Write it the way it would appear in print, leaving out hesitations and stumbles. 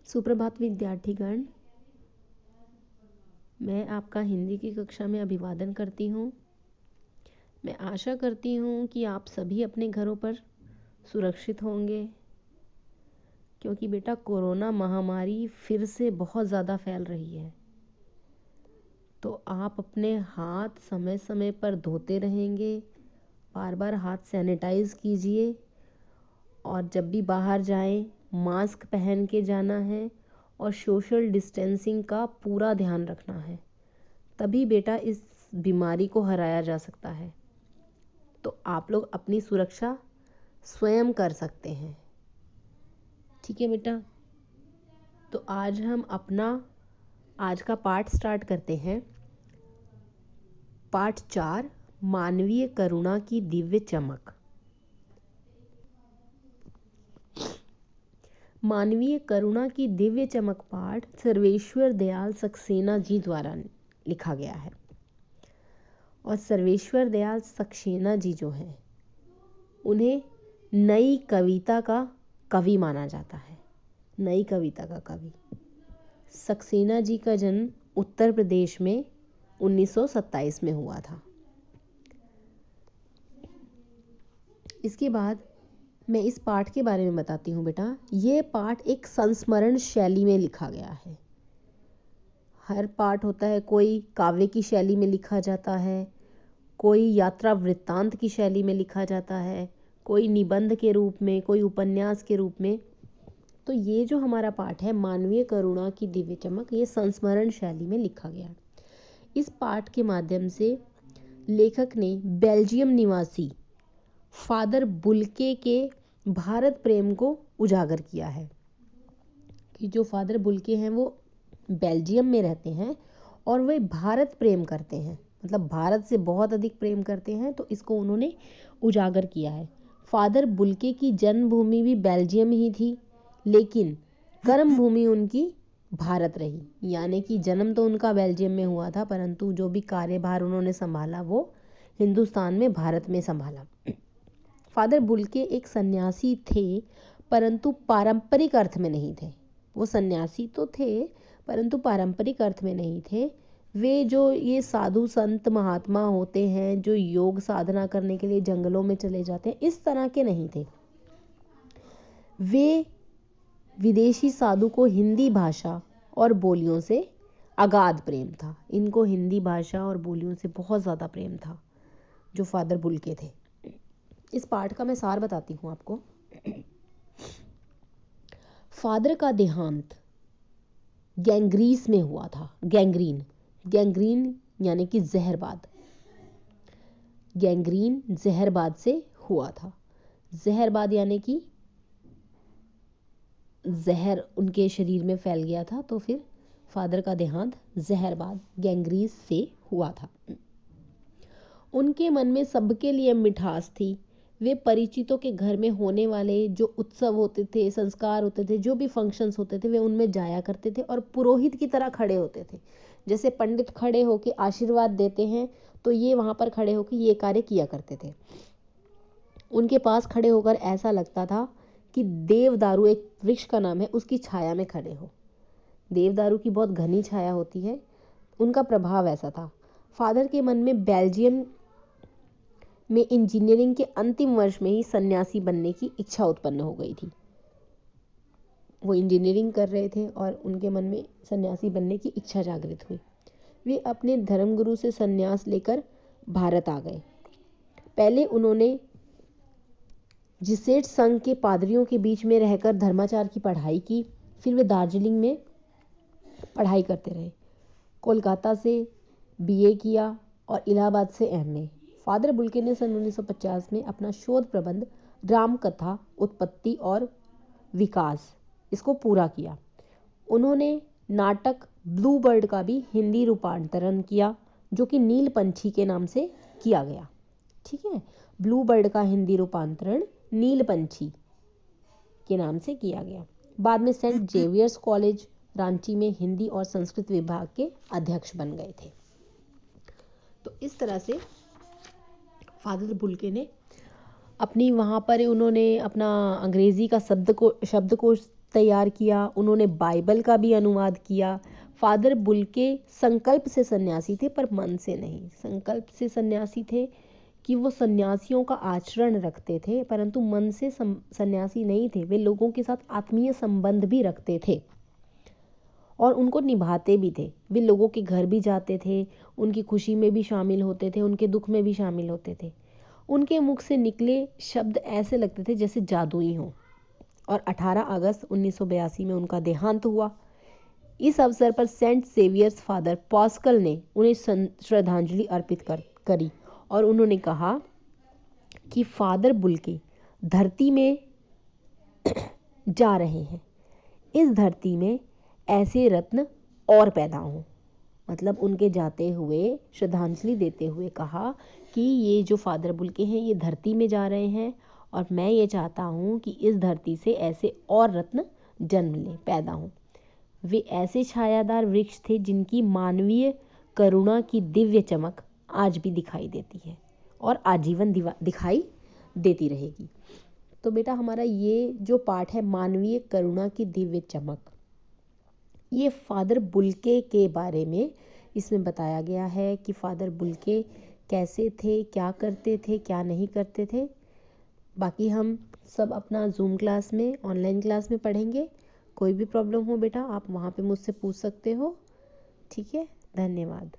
सुप्रभात विद्यार्थीगण, मैं आपका हिंदी की कक्षा में अभिवादन करती हूँ। मैं आशा करती हूँ कि आप सभी अपने घरों पर सुरक्षित होंगे, क्योंकि बेटा कोरोना महामारी फिर से बहुत ज़्यादा फैल रही है। तो आप अपने हाथ समय समय पर धोते रहेंगे, बार बार हाथ सैनिटाइज कीजिए और जब भी बाहर जाएं मास्क पहन के जाना है और सोशल डिस्टेंसिंग का पूरा ध्यान रखना है। तभी बेटा इस बीमारी को हराया जा सकता है। तो आप लोग अपनी सुरक्षा स्वयं कर सकते हैं। ठीक है बेटा, तो आज हम अपना आज का पाठ स्टार्ट करते हैं। पाठ 4, मानवीय करुणा की दिव्य चमक। मानवीय करुणा की दिव्य चमक पाठ सर्वेश्वर दयाल सक्सेना जी द्वारा लिखा गया है। और सर्वेश्वर दयाल सक्सेना जी जो हैं, उन्हें नई कविता का कवि माना जाता है। नई कविता का कवि। सक्सेना जी का जन्म उत्तर प्रदेश में 1927 में हुआ था। इसके बाद मैं इस पाठ के बारे में बताती हूँ बेटा। ये पाठ एक संस्मरण शैली में लिखा गया है। हर पाठ होता है, कोई काव्य की शैली में लिखा जाता है, कोई यात्रा वृत्तांत की शैली में लिखा जाता है, कोई निबंध के रूप में, कोई उपन्यास के रूप में। तो ये जो हमारा पाठ है मानवीय करुणा की दिव्य चमक, ये संस्मरण शैली में लिखा गया है। इस पाठ के माध्यम से लेखक ने बेल्जियम निवासी फादर बुल्के के भारत प्रेम को उजागर किया है। कि जो फादर बुल्के हैं वो बेल्जियम में रहते हैं और वे भारत प्रेम करते हैं, मतलब भारत से बहुत अधिक प्रेम करते हैं। तो इसको उन्होंने उजागर किया है। फादर बुल्के की जन्मभूमि भी बेल्जियम ही थी, लेकिन कर्म भूमि उनकी भारत रही। यानी कि जन्म तो उनका बेल्जियम में हुआ था, परंतु जो भी कार्यभार उन्होंने संभाला वो हिंदुस्तान में, भारत में संभाला। फादर बुल्के एक सन्यासी थे, परंतु पारंपरिक अर्थ में नहीं थे। वो सन्यासी तो थे, परंतु पारंपरिक अर्थ में नहीं थे। वे जो ये साधु संत महात्मा होते हैं, जो योग साधना करने के लिए जंगलों में चले जाते हैं, इस तरह के नहीं थे। वे विदेशी साधु को हिंदी भाषा और बोलियों से अगाध प्रेम था। इनको हिंदी भाषा और बोलियों से बहुत ज़्यादा प्रेम था, जो फादर बुल्के थे। इस पाठ का मैं सार बताती हूँ आपको। फादर का देहांत गैंग्रीस में हुआ था। गैंग्रीन यानी कि जहरबाद। गैंग्रीन जहरबाद से हुआ था। जहरबाद यानी कि जहर उनके शरीर में फैल गया था, तो फिर फादर का देहांत जहरबाद गैंग्रीस से हुआ था। उनके मन में सबके लिए मिठास थी। वे परिचितों के घर में होने वाले जो उत्सव होते थे, संस्कार होते थे, जो भी फंक्शंस होते थे, वे उनमें जाया करते थे और पुरोहित की तरह खड़े होते थे। जैसे पंडित खड़े होकर आशीर्वाद देते हैं, तो ये वहां पर खड़े होकर ये कार्य किया करते थे। उनके पास खड़े होकर ऐसा लगता था कि देवदारू, एक वृक्ष का नाम है, उसकी छाया में खड़े हो। देवदारू की बहुत घनी छाया होती है, उनका प्रभाव ऐसा था। फादर के मन में बेल्जियम में इंजीनियरिंग के अंतिम वर्ष में ही सन्यासी बनने की इच्छा उत्पन्न हो गई थी। वो इंजीनियरिंग कर रहे थे और उनके मन में सन्यासी बनने की इच्छा जागृत हुई। वे अपने धर्मगुरु से सन्यास लेकर भारत आ गए। पहले उन्होंने जिसेट संघ के पादरियों के बीच में रहकर धर्माचार की पढ़ाई की। फिर वे दार्जिलिंग में पढ़ाई करते रहे। कोलकाता से बीए किया और इलाहाबाद से एमए। फादर बुल्के ने सन 1950 में अपना शोध प्रबंध रामकथा उत्पत्ति और विकास, इसको पूरा किया। उन्होंने नाटक ब्लू बर्ड का भी हिंदी रूपांतरण किया, जो कि नील पंछी के नाम से किया गया। ठीक है, ब्लू बर्ड का हिंदी रूपांतरण नील पंछी के नाम से किया गया। बाद में सेंट जेवियर्स कॉलेज रांची में हिंदी और संस्कृत विभाग के अध्यक्ष बन गए थे। तो इस तरह से फादर बुल्के ने अपनी वहाँ पर उन्होंने अपना अंग्रेजी का शब्दकोश तैयार किया, उन्होंने बाइबल का भी अनुवाद किया। फादर बुल्के संकल्प से सन्यासी थे पर मन से नहीं। संकल्प से सन्यासी थे कि वो सन्यासियों का आचरण रखते थे, परंतु मन से सन्यासी नहीं थे। वे लोगों के साथ आत्मीय संबंध भी रखते थे और उनको निभाते भी थे। वे लोगों के घर भी जाते थे, उनकी खुशी में भी शामिल होते थे, उनके दुख में भी शामिल होते थे। उनके मुख से निकले शब्द ऐसे लगते थे जैसे जादुई हों। और 18 अगस्त 1982 में उनका देहांत हुआ। इस अवसर पर सेंट सेवियर्स फादर पॉस्कल ने उन्हें श्रद्धांजलि अर्पित करी और उन्होंने कहा कि फादर बुल्के धरती में जा रहे हैं, इस धरती में ऐसे रत्न और पैदा हों। मतलब उनके जाते हुए श्रद्धांजलि देते हुए कहा कि ये जो फादर बुल्के हैं ये धरती में जा रहे हैं और मैं ये चाहता हूँ कि इस धरती से ऐसे और रत्न जन्म लें, पैदा हों। वे ऐसे छायादार वृक्ष थे जिनकी मानवीय करुणा की दिव्य चमक आज भी दिखाई देती है और आजीवन दिखाई देती रहेगी। तो बेटा हमारा ये जो पाठ है मानवीय करुणा की दिव्य चमक, ये फादर बुल्के के बारे में इसमें बताया गया है कि फादर बुल्के कैसे थे, क्या करते थे, क्या नहीं करते थे। बाकी हम सब अपना जूम क्लास में, ऑनलाइन क्लास में पढ़ेंगे। कोई भी प्रॉब्लम हो बेटा आप वहाँ पे मुझसे पूछ सकते हो। ठीक है, धन्यवाद।